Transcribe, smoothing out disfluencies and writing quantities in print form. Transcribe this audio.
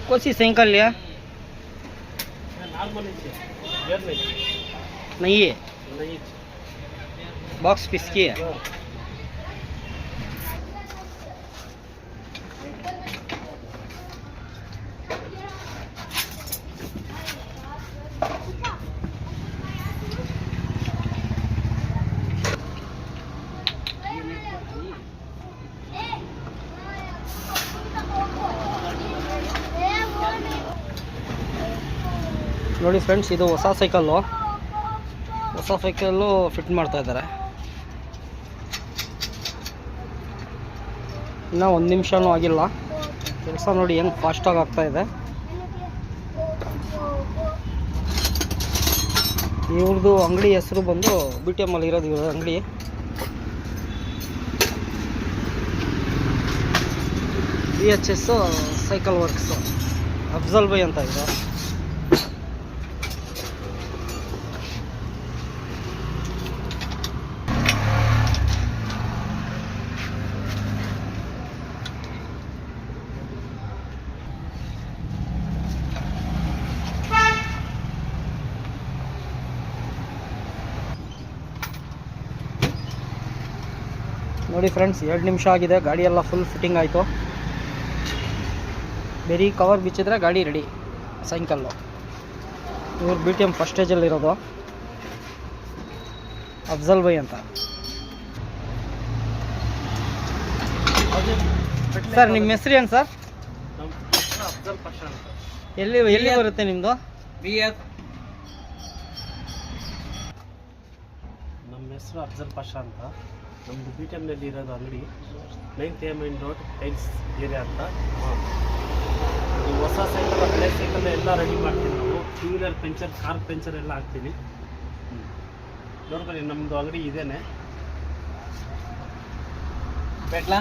कौन सी साइकिल लिया? नहीं है, बॉक्स पीस की है। ನೋಡಿ ಫ್ರೆಂಡ್ಸ್, ಇದು ಹೊಸ ಸೈಕಲ್ಲು ಫಿಟ್ ಮಾಡ್ತಾ ಇದ್ದಾರೆ. ಇನ್ನೂ 1 ನಿಮಿಷನೂ ಆಗಿಲ್ಲ, ಕೆಲಸ ನೋಡಿ ಹೆಂಗೆ ಫಾಸ್ಟಾಗಿ ಆಗ್ತಾ ಇದೆ. ಇವ್ರದ್ದು ಅಂಗಡಿ ಹೆಸರು ಬಂದು BTM ಅಲ್ಲಿ ಇರೋದು ಇವ್ರ ಅಂಗಡಿ. VHS cycle works, Afzal by ಅಂತ ಇದೆ. ನೋಡಿ ಫ್ರೆಂಡ್ಸ್, 2 ನಿಮಿಷ ಆಗಿದೆ, ಗಾಡಿ ಎಲ್ಲ ಫುಲ್ ಫಿಟ್ಟಿಂಗ್ ಆಯಿತು. ಬೇರೆ ಕವರ್ ಬಿಚ್ಚಿದ್ರೆ ಗಾಡಿ ರೆಡಿ. ಸೈಕಲ್ಲು ಇವ್ರು BTM ಫಸ್ಟ್ ಸ್ಟೇಜಲ್ಲಿರೋದು, ಅಫ್ಜಲ್ ಬೈ ಅಂತ. ಸರ್ ನಿಮ್ಮ ಹೆಸರು ಏನು ಸರ್? ಅಫ್ಜಲ್ ಪಾಷಾ ಅಂತ. ಎಲ್ಲಿ ಬರುತ್ತೆ ನಿಮ್ಮದು? ನಮ್ಮ ಹೆಸರು ಅಫ್ಜಲ್ ಪಾಷಾ ಅಂತ. ನಮ್ಮದು BTMನಲ್ಲಿ ಇರೋದು ಅಂಗಡಿ 9th main road tiles area ಅಂತ. ಈ ಹೊಸ ಸೈಕಲ್, ಹಳೆ ಸೈಕಲ್ ಎಲ್ಲ ರೆಡಿ ಮಾಡ್ತೀವಿ ನಾವು. 2 ವೀಲರ್ ಪಂಚರ್, ಕಾರ್ ಪಂಚರ್ ಎಲ್ಲ ಹಾಕ್ತೀವಿ. ನೋಡ್ಕೊಳ್ಳಿ, ನಮ್ಮದು ಅಂಗಡಿ ಇದೇನೆ. ಬೇಟ್ಲಾ